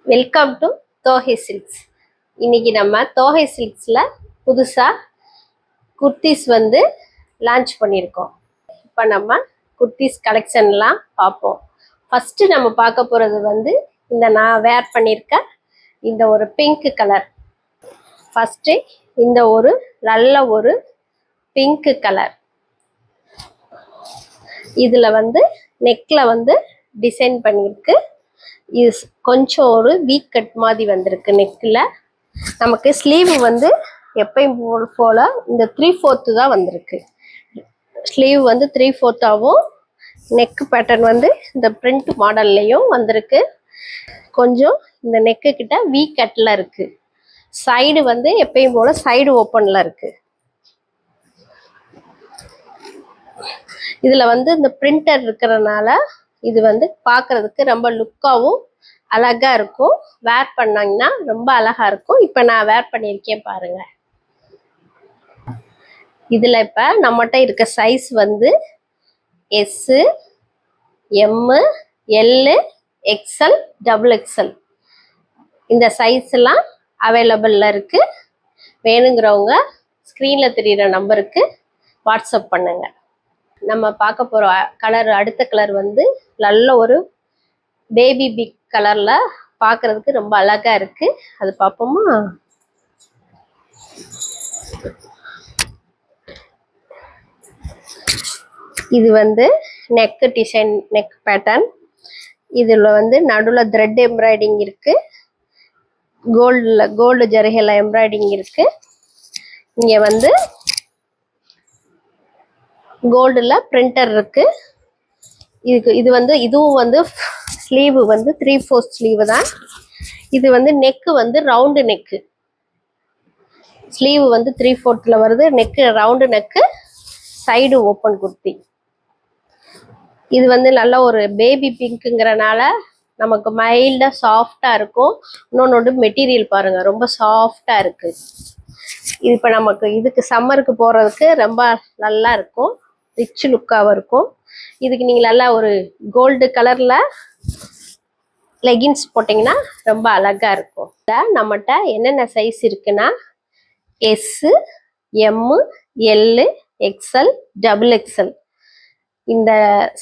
Welcome to தோஹை silks. இன்னைக்கு நம்ம தோஹை சில்க்ஸில் புதுசாக குர்த்திஸ் லான்ச் பண்ணியிருக்கோம். இப்போ நம்ம குர்த்திஸ் கலெக்ஷன்லாம் பார்ப்போம். ஃபஸ்ட்டு நம்ம பார்க்க போகிறது இந்த நான் வேர் பண்ணியிருக்க இந்த ஒரு பிங்க் கலர். ஃபஸ்ட்டு இந்த ஒரு நல்ல ஒரு பிங்க் கலர். இதில் நெக்கில் டிசைன் பண்ணியிருக்கு. இது கொஞ்சம் ஒரு வீக் கட் மாதிரி வந்திருக்கு நெக்கில். நமக்கு ஸ்லீவ் எப்பயும் போல் இந்த 3/4 தான் வந்திருக்கு. ஸ்லீவ் 3/4ஆகவும் நெக்கு பேட்டர்ன் இந்த பிரிண்ட் மாடல்லையும் வந்திருக்கு. கொஞ்சம் இந்த நெக்கு கிட்ட வீக் கட்டில் இருக்குது. சைடு எப்பயும் போல் சைடு ஓப்பனில் இருக்குது. இதில் இந்த பிரிண்டர் இருக்கிறதுனால இது பார்க்குறதுக்கு ரொம்ப லுக்காகவும் அழகாக இருக்கும். வேர் பண்ணாங்கன்னா ரொம்ப அழகாக இருக்கும். இப்போ நான் வேர் பண்ணியிருக்கேன் பாருங்கள். இதில் இப்போ நம்மகிட்ட இருக்க சைஸ் எஸ்ஸு, எம்மு, எல்லு, எக்ஸ்எல், XXL இந்த சைஸ்லாம் அவைலபிளில் இருக்குது. வேணுங்கிறவங்க ஸ்க்ரீனில் தெரிகிற நம்பருக்கு வாட்ஸ்அப் பண்ணுங்கள். நம்ம பார்க்க போகிற கலர், அடுத்த கலர் நல்ல ஒரு பேபி பிக் கலரில் பார்க்குறதுக்கு ரொம்ப அழகாக இருக்குது. அது பார்ப்போமா? இது நெக்கு டிசைன், நெக் பேட்டர்ன். இதில் நடுவில் த்ரெட் எம்ப்ராய்டிங் இருக்குது. கோல்டு ஜரிகையில் எம்ப்ராய்டிங் இருக்குது. இங்கே கோல்டில் பிரிண்டர் இருக்குது. இதுவும் ஸ்லீவ் 3/4 ஸ்லீவ் தான். இது நெக்கு ரவுண்டு நெக்கு. ஸ்லீவ் 3/4 வருது. Neck round neck, side open kurti. இது நல்ல ஒரு பேபி பிங்க்குங்கிறனால நமக்கு மைல்டாக சாஃப்டாக இருக்கும். இன்னொன்று மெட்டீரியல் பாருங்கள், ரொம்ப சாஃப்டாக இருக்குது. இது இப்போ நமக்கு இதுக்கு சம்மருக்கு போகிறதுக்கு ரொம்ப நல்லா இருக்கும். ரிச் லுக்காகவும் இருக்கும். இதுக்கு நீங்கள் நல்லா ஒரு கோல்டு கலரில் லெகின்ஸ் போட்டிங்கன்னா ரொம்ப அழகாக இருக்கும். நம்மகிட்ட என்னென்ன சைஸ் இருக்குன்னா எஸ்ஸு, எம்மு, எல்லு, எக்ஸ்எல், XXL இந்த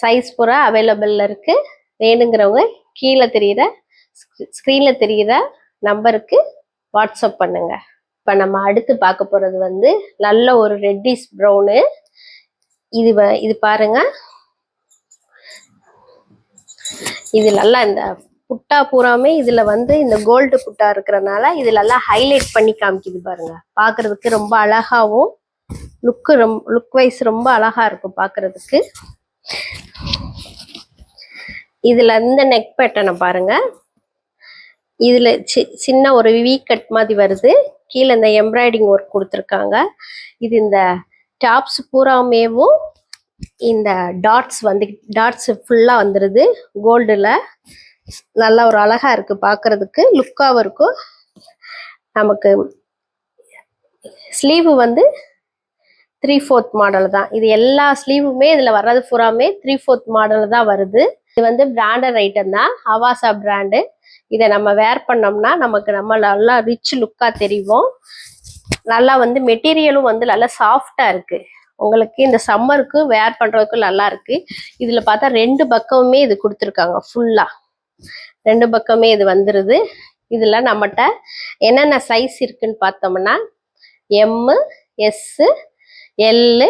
சைஸ் பூரா அவைலபிளில் இருக்குது. வேணுங்கிறவங்க கீழே தெரிகிற ஸ்க்ரீனில் தெரிகிற நம்பருக்கு வாட்ஸ்அப் பண்ணுங்கள். இப்போ நம்ம அடுத்து பார்க்க போகிறது நல்ல ஒரு ரெட்டிஷ் ப்ரௌனு. இது பாருங்க. இது நல்லா இந்த புட்டா பூராமே இதில் இந்த கோல்டு புட்டா இருக்கிறனால இதில் நல்லா ஹைலைட் பண்ணி காமிக்குது பாருங்க. பார்க்குறதுக்கு ரொம்ப அழகாகவும் லுக் வைஸ் ரொம்ப அழகாக இருக்கும் பார்க்குறதுக்கு. இதில் இந்த நெக் பேட்டர்னை பாருங்க. இதில் சின்ன ஒரு வீக் கட் மாதிரி வருது. கீழே இந்த எம்ப்ராய்டிங் ஒர்க் கொடுத்துருக்காங்க. இது இந்த டாப்ஸ் பூராமேவும் இந்த டாட்ஸ் ஃபுல்லாக வந்துடுது கோல்டில். நல்லா ஒரு அழகாக இருக்குது பார்க்குறதுக்கு, லுக்காகவும் இருக்கும். நமக்கு ஸ்லீவு 3/4 மாடல் தான். இது எல்லா ஸ்லீவுமே இதில் வர்றது பூராமே 3/4 மாடல் தான் வருது. இது பிராண்டட் ஐட்டம் தான், அவாசா பிராண்டு. இதை நம்ம வேர் பண்ணோம்னா நமக்கு நல்லா ரிச் லுக்காக தெரியும். நல்லா மெட்டீரியலும் நல்லா சாஃப்டாக இருக்குது. உங்களுக்கு இந்த சம்மருக்கு வேர் பண்ணுறதுக்கு நல்லா இருக்குது. இதில் பார்த்தா 2 பக்கமுமே இது கொடுத்துருக்காங்க. ஃபுல்லாக 2 பக்கமே இது வந்துடுது. இதில் நம்மகிட்ட என்னென்ன சைஸ் இருக்குன்னு பார்த்தோம்னா எம்மு, எஸ்ஸு, எல்லு,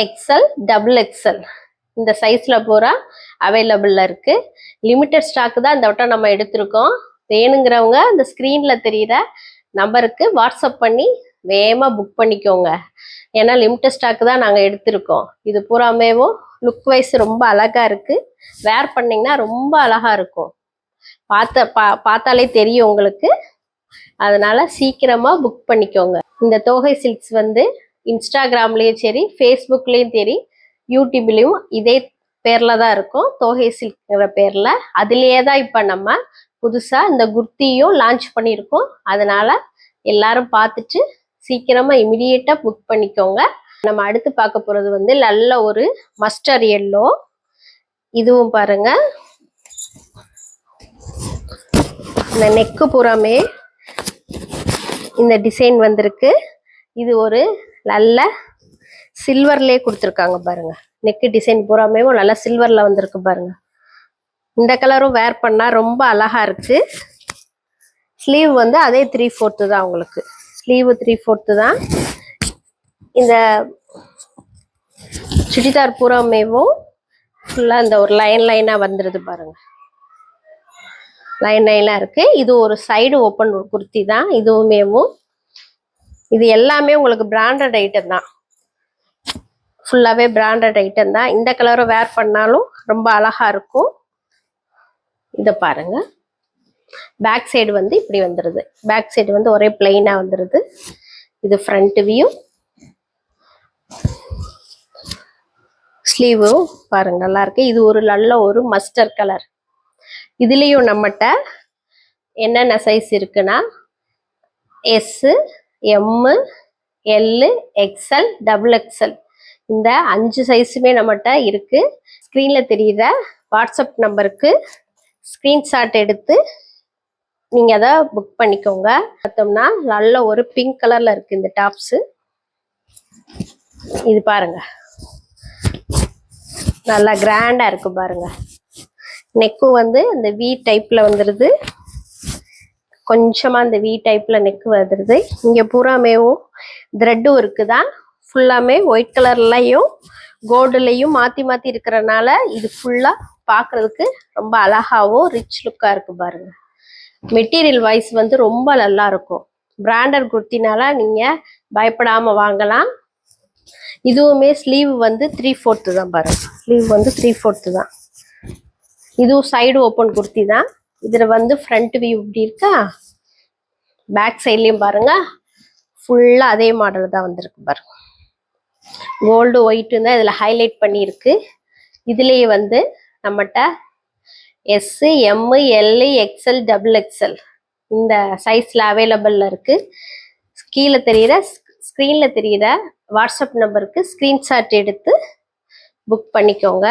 எக்ஸ்எல், XXL இந்த சைஸில் பூரா அவைலபிளில் இருக்குது. லிமிட்டட் ஸ்டாக்கு தான் இந்த வட்டம் நம்ம எடுத்திருக்கோம். வேணுங்கிறவங்க அந்த ஸ்க்ரீனில் தெரிகிற நம்பருக்கு வாட்ஸ்அப் பண்ணி வேகமாக புக் பண்ணிக்கோங்க. ஏன்னா லிமிட்டட் ஸ்டாக்கு தான் நாங்கள் எடுத்திருக்கோம். இது பூராமேவும் லுக் வைஸ் ரொம்ப அழகாக இருக்குது. வேர் பண்ணிங்கன்னா ரொம்ப அழகாக இருக்கும். பார்த்தாலே தெரியும் உங்களுக்கு. அதனால் சீக்கிரமாக புக் பண்ணிக்கோங்க. இந்த தோஹை சில்க்ஸ் இன்ஸ்டாகிராம்லேயும் சரி, ஃபேஸ்புக்லேயும் சரி, யூடியூப்லேயும் இதே பேரில் தான் இருக்கும், தோஹை சில்க்ங்கிற பேரில். அதுலேயே தான் இப்போ நம்ம புதுசாக இந்த குர்த்தியும் லான்ச் பண்ணியிருக்கோம். அதனால் எல்லாரும் பார்த்துட்டு சீக்கிரமாக இமிடியேட்டாக புக் பண்ணிக்கோங்க. நம்ம அடுத்து பார்க்க போகிறது நல்ல ஒரு மஸ்டர் எல்லோ. இதுவும் பாருங்கள், இந்த நெக்கு பூராமே இந்த டிசைன் வந்திருக்கு. இது ஒரு நல்ல சில்வர்லயே கொடுத்துருக்காங்க பாருங்க. நெக்கு டிசைன் பூராமே நல்லா சில்வர்ல வந்திருக்கு பாருங்க. இந்த கலரும் வேர் பண்ணா ரொம்ப அழகா இருக்கு. ஸ்லீவ் வந்து அதே 3/4 தான் உங்களுக்கு. ஸ்லீவ் 3/4 தான். இந்த சுடிதார் பூராமேவும் ஃபுல்லா இந்த ஒரு லைனா வந்துருது பாருங்க. லைனா இருக்கு. இது ஒரு சைடு ஓப்பன் குர்த்தி தான். இதுவுமேவும் இது எல்லாமே உங்களுக்கு பிராண்டட் ஐட்டம் தான். ஃபுல்லாவே பிராண்டட் ஐட்டம் தான். இந்த கலரை வேர் பண்ணாலும் ரொம்ப அழகா இருக்கும். இத பாருங்க. பேக் சைடு வந்து இப்படி வந்துருது. பேக் சைடு வந்து ஒரே பிளைனா வந்துருது. இது ஃப்ரண்ட் வியூ. ஸ்லீவும் பாருங்க நல்லா இருக்கு. இது ஒரு நல்ல ஒரு மஸ்டர்ட் கலர். இதுலயும் நம்மகிட்ட என்னென்ன சைஸ் இருக்குன்னா S, M, L, XL, XXL இந்த 5 சைஸுமே நம்மகிட்ட இருக்கு. ஸ்க்ரீன்ல தெரியுற வாட்ஸ்அப் நம்பருக்கு ஸ்கிரீன்ஷாட் எடுத்து நீங்க அதை புக் பண்ணிக்கோங்க. பார்த்தோம்னா நல்ல ஒரு பிங்க் கலர்ல இருக்கு இந்த டாப்ஸ். இது பாருங்க நல்லா கிராண்டா இருக்கு பாருங்க. நெக்கும் வந்து இந்த வி டைப்ல வந்துருது. கொஞ்சமா இந்த வி டைப்ல நெக் வந்துருது. இங்க பூராமேவும் த்ரெட்டும் இருக்குதான். ஃபுல்லாமே ஒயிட் கலர்லயும் கோல்டுலையும் மாத்தி மாத்தி இருக்கிறனால இது ஃபுல்லா பாக்குறதுக்கு ரொம்ப அழகாவும் ரிச் லுக்கா இருக்கு பாருங்க. மெட்டீரியல் வைஸ் வந்து ரொம்ப நல்லா இருக்கும். பிராண்டட் குர்த்தினால நீங்க பயப்படாம வாங்கலாம். இதுவுமே ஸ்லீவ் வந்து 3/4 தான் பாருங்க. ஸ்லீவ் வந்து 3/4 தான். இதுவும் சைடு ஓப்பன் குர்த்தி தான். இதுல வந்து ஃப்ரண்ட் வியூ இப்படி இருக்கா. பேக் சைட்லயும் பாருங்க ஃபுல்லா அதே மாடல் தான் வந்திருக்கு பாருங்க. கோல்டு ஒயிட் தான் இதுல ஹைலைட் பண்ணியிருக்கு. இதுலயே வந்து நம்மகிட்ட S, M, L, XL, XXL இந்த சைஸ்ல அவைலபிள்ல இருக்கு. கீழே தெரியுற ஸ்க்ரீன்ல தெரியுற வாட்ஸ்அப் நம்பருக்கு ஸ்கிரீன்ஷாட் எடுத்து புக் பண்ணிக்கோங்க.